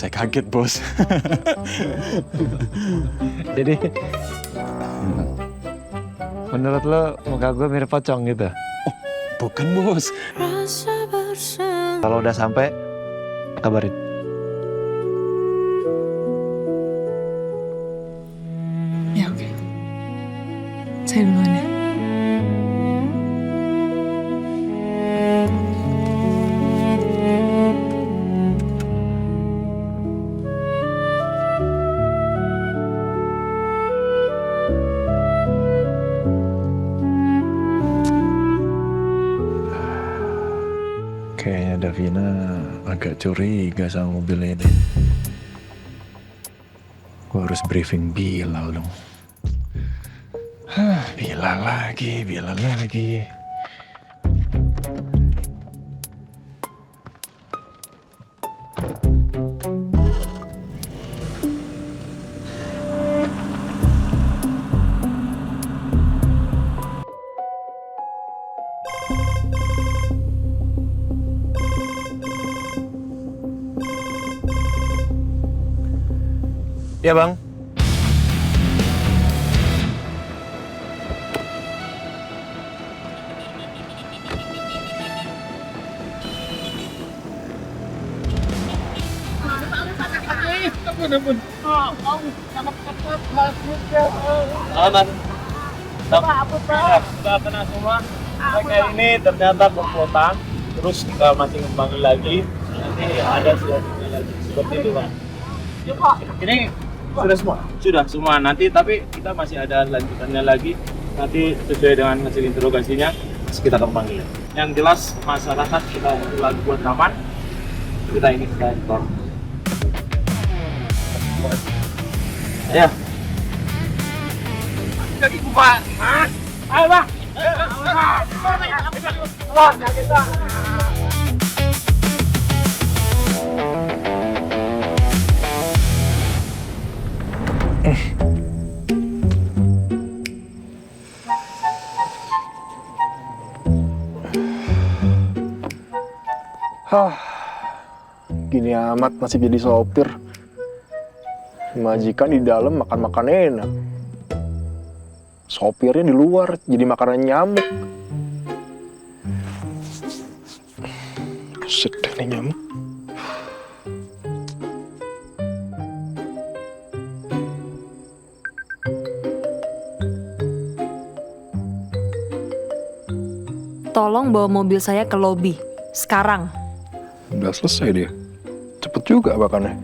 saya kaget, Bos. Jadi menurut lo muka gue mirip pocong gitu? Bukan, Bos. Kalau udah sampai, kabarin. Ya oke. Saya duluan ya. Kayaknya Davina agak curiga sama mobil ini. Gue harus briefing Bilal dong. Bilal lagi. Ya, Bang. Aman. Sudah kena semua. Mereka ini ternyata komplotan. Terus kita masih ngembangin lagi. Nanti ada selanjutnya lagi. Seperti itu, Pak. Ini sudah semua? Sudah semua. Nanti tapi kita masih ada lanjutannya lagi. Nanti sesuai dengan hasil interogasinya masih kita kembangin. Yang jelas masyarakat kita lagi buat aman. Kita ini kantor. Ayo. Kaki Pak. Ayo, Bang. Kita. Gini amat masih jadi sopir. Majikan di dalam makan-makan enak. Sopirnya di luar jadi makanan nyamuk. Sedih nih nyamuk. Tolong bawa mobil saya ke lobi. Sekarang. Udah selesai dia. Cepet juga makannya.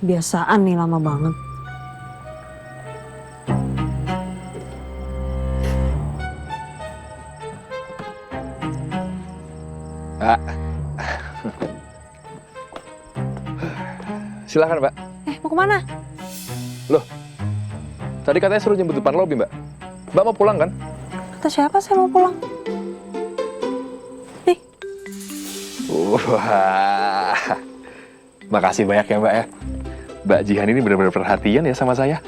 Biasaan nih lama banget. Silakan, Mbak. Mau kemana? Loh, tadi katanya suruh jemput depan lobi, Mbak. Mbak mau pulang kan? Kata siapa saya mau pulang? Nih. Wah, makasih banyak ya, Mbak ya. Mbak Jihan ini benar-benar perhatian ya sama saya.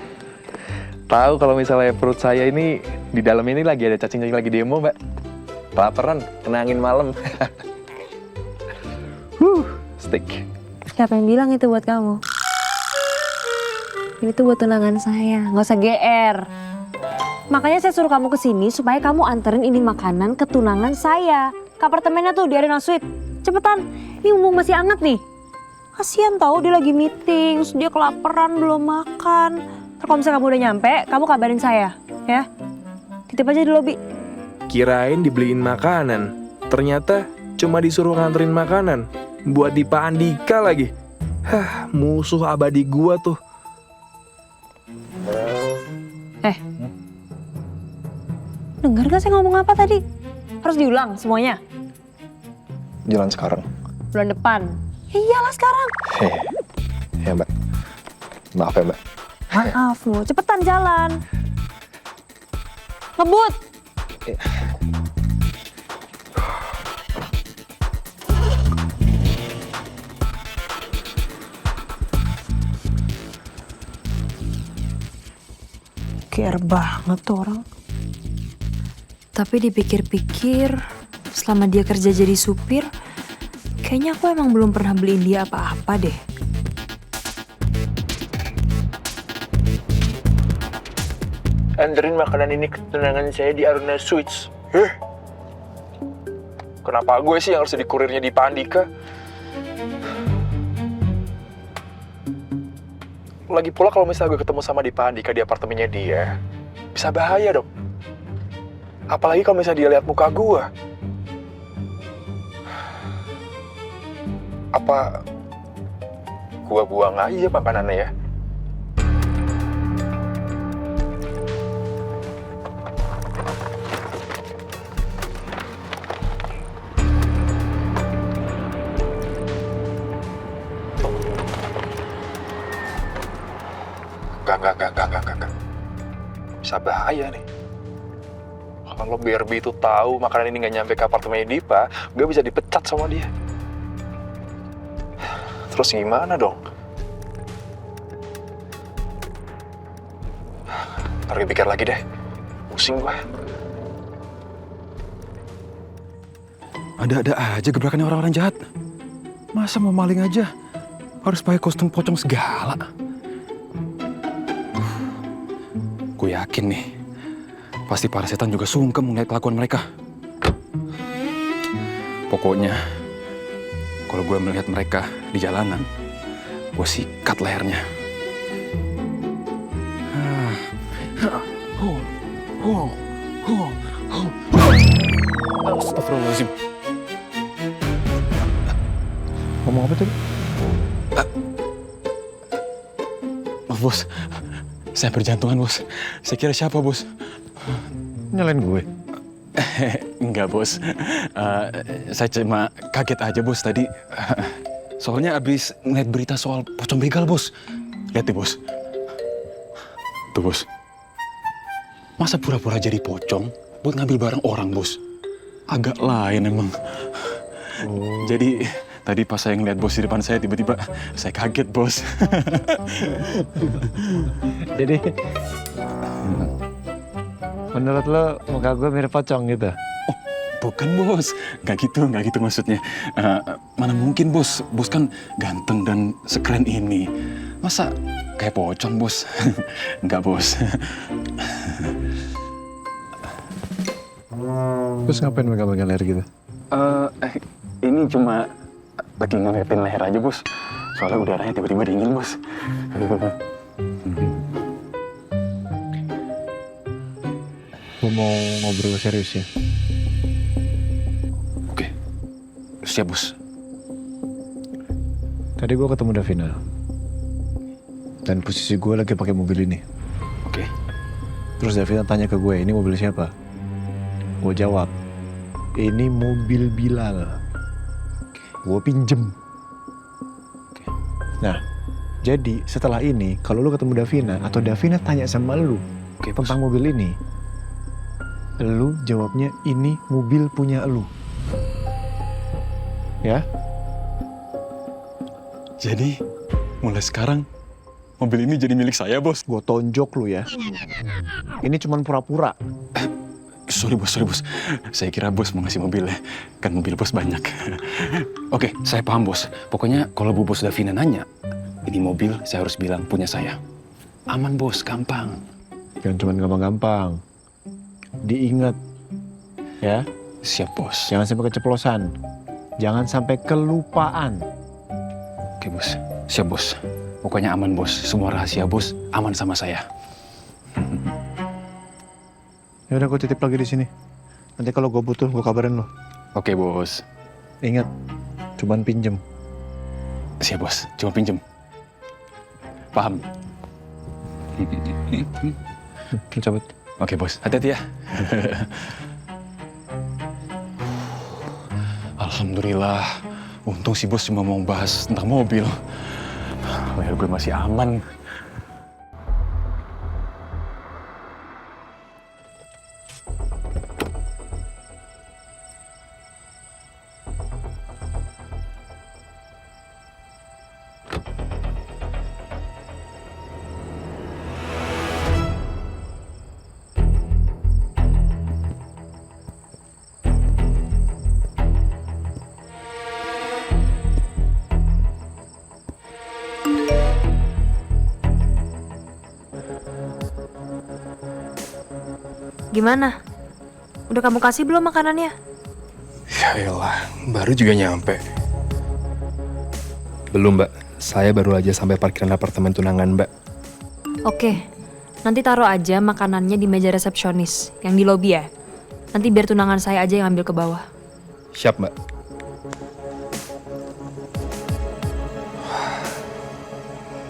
Tahu kalau misalnya perut saya ini di dalam ini lagi ada cacing-cacing lagi demo, Mbak. Kelaparan, kena angin malam. Stick. Siapa yang bilang itu buat kamu? Ini tuh buat tunangan saya, nggak usah GR. Makanya saya suruh kamu kesini supaya kamu anterin ini makanan ke tunangan saya. Ke apartemennya tuh di Arena Suite. Cepetan, ini mumpung masih hangat nih. Kasian tahu dia lagi meeting, terus dia kelaparan belum makan. Terus kalau misalnya kamu udah nyampe, kamu kabarin saya, ya. Titip aja di lobi. Kirain dibeliin makanan, ternyata cuma disuruh nganterin makanan. Buat di Pak Andika lagi. Hah, musuh abadi gua tuh. Dengar gak saya ngomong apa tadi? Harus diulang semuanya? Jalan sekarang. Bulan depan. Ya iyalah sekarang. Ya, Mbak. Maaf ya, Mbak. Maaf, mau cepetan jalan. Ngebut. GR banget tuh orang. Tapi dipikir-pikir, selama dia kerja jadi supir, kayaknya aku emang belum pernah beliin dia apa-apa deh. Anterin makanan ini ketenangan saya di Aruna Sweets. Kenapa gue sih yang harus jadi kurirnya di Pak Andika? Lagi pula kalau misalnya gue ketemu sama Pak Andika di apartemennya dia, bisa bahaya dong. Apalagi kalau misalnya dia lihat muka gue. Apa gue buang aja makanannya ya? Enggak. Bisa bahaya nih. Kalau BRB itu tahu makanan ini nggak nyampe ke apartemennya Dipa, gue bisa dipecat sama dia. Terus gimana dong? Ntar gue pikir lagi deh. Pusing gue. Ada-ada aja gebrakannya orang-orang jahat. Masa mau maling aja harus pakai kostum pocong segala? Gue yakin nih, pasti para setan juga sungkem melihat kelakuan mereka. Pokoknya, kalau gue melihat mereka di jalanan, gue sikat lehernya. Astagfirullahaladzim. Ngomong apa tadi? Maaf bos, saya berjantungan bos. Saya kira siapa bos? Nyalain gue. Enggak bos, saya cuma kaget aja bos tadi. Soalnya abis ngeliat berita soal pocong begal bos. Lihat deh bos. Tuh bos. Masa pura-pura jadi pocong buat ngambil barang orang bos? Agak lain emang. Jadi tadi pas saya ngeliat bos di depan saya, tiba-tiba saya kaget bos. Jadi menurut lo muka gue mirip pocong gitu? Bukan bos, nggak gitu maksudnya. Mana mungkin bos kan ganteng dan sekeren ini. Masa kayak pocong bos? Nggak bos. Terus ngapain megang-megang leher gitu? Ini cuma lagi ngeliatin leher aja bos. Soalnya udaranya tiba-tiba dingin bos. Gue mau ngobrol serius ya. Oke, siap bos. Tadi gue ketemu Davina. Dan posisi gue lagi pakai mobil ini. Oke. Terus Davina tanya ke gue, ini mobil siapa? Gue jawab, ini mobil Bilal. Gue pinjem. Nah, jadi setelah ini, kalau lu ketemu Davina, atau Davina tanya sama lu tentang mobil ini, lu jawabnya ini mobil punya lu. Ya? Jadi, mulai sekarang mobil ini jadi milik saya bos. Gue tonjok lu ya. Ini cuman pura-pura. Sorry bos. Saya kira bos mau ngasih mobilnya. Kan mobil bos banyak. Oke, saya paham bos. Pokoknya kalau Bu Bos Davina nanya, ini mobil saya harus bilang punya saya. Aman bos, gampang. Jangan cuman gampang-gampang. Diingat. Ya? Siap bos. Jangan sampai keceplosan. Jangan sampai kelupaan. Oke bos, siap bos. Pokoknya aman bos. Semua rahasia bos aman sama saya. Ya udah, gue titip lagi di sini. Nanti kalau gue butuh, gue kabarin lo. Oke bos. Ingat, cuman pinjem. Siap bos, cuma pinjem. Paham? Lu cabut. Oke bos, hati-hati ya. Alhamdulillah, untung si bos cuma mau bahas tentang mobil. Leher gue masih aman. Gimana? Udah kamu kasih belum makanannya? Ya elah, baru juga nyampe. Belum, Mbak. Saya baru aja sampai parkiran apartemen tunangan, Mbak. Oke, nanti taruh aja makanannya di meja resepsionis yang di lobi ya. Nanti biar tunangan saya aja yang ambil ke bawah. Siap, Mbak.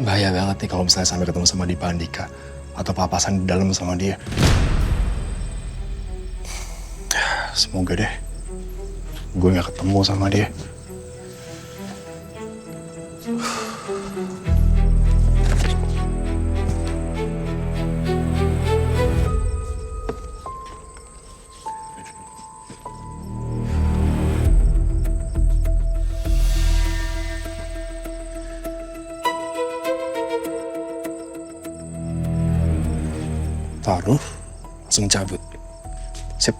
Bahaya banget nih kalau misalnya sampai ketemu sama Dipa Andika atau papasan di dalam sama dia. Semoga deh gue gak ketemu sama dia. Taruh, langsung cabut. Sip.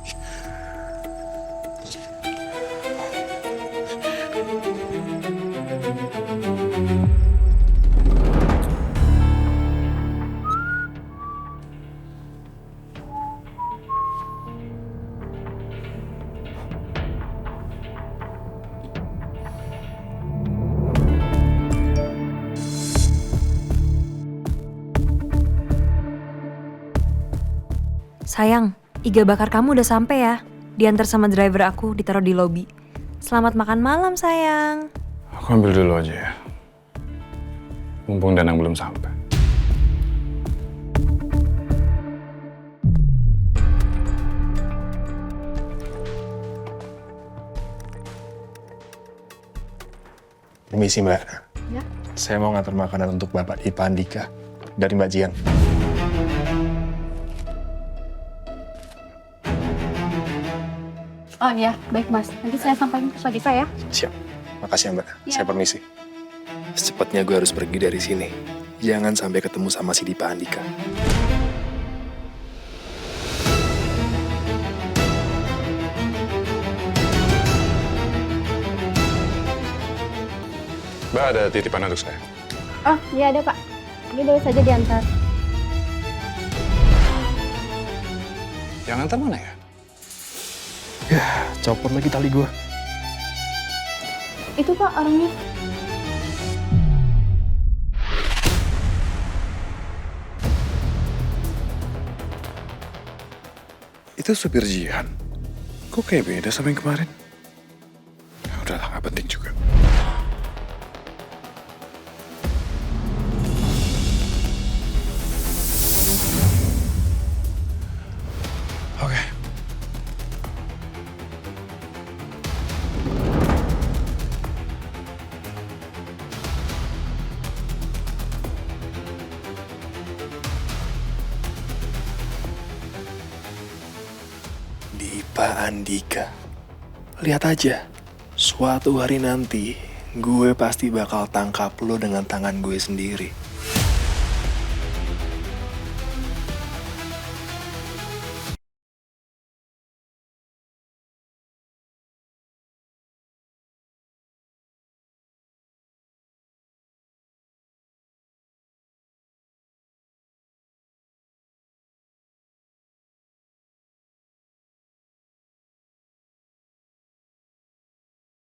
Sayang, iga bakar kamu udah sampai ya. Diantar sama driver aku, ditaruh di lobi. Selamat makan malam, sayang. Aku ambil dulu aja ya. Mumpung Danang belum sampai. Permisi, Mbak. Ya. Saya mau ngantar makanan untuk Bapak Dipa Andika dari Mbak Jian. Oh iya, baik Mas. Nanti saya sampaikan ke Pak Dipa ya. Siap. Makasih ya, Mbak. Ya. Saya permisi. Secepatnya gue harus pergi dari sini. Jangan sampai ketemu sama si Dipa Andika. Mbak, ada titipan untuk saya. Oh iya ada Pak. Ini boleh saja diantar. Yang antar mana ya? Ya, copot lagi tali gue. Itu Pak orangnya. Itu supir Jihan. Kok kayak beda sama yang kemarin? Ya udahlah, nggak penting juga. Oke. Dipa Andika. Lihat aja, suatu hari nanti gue pasti bakal tangkap lo dengan tangan gue sendiri.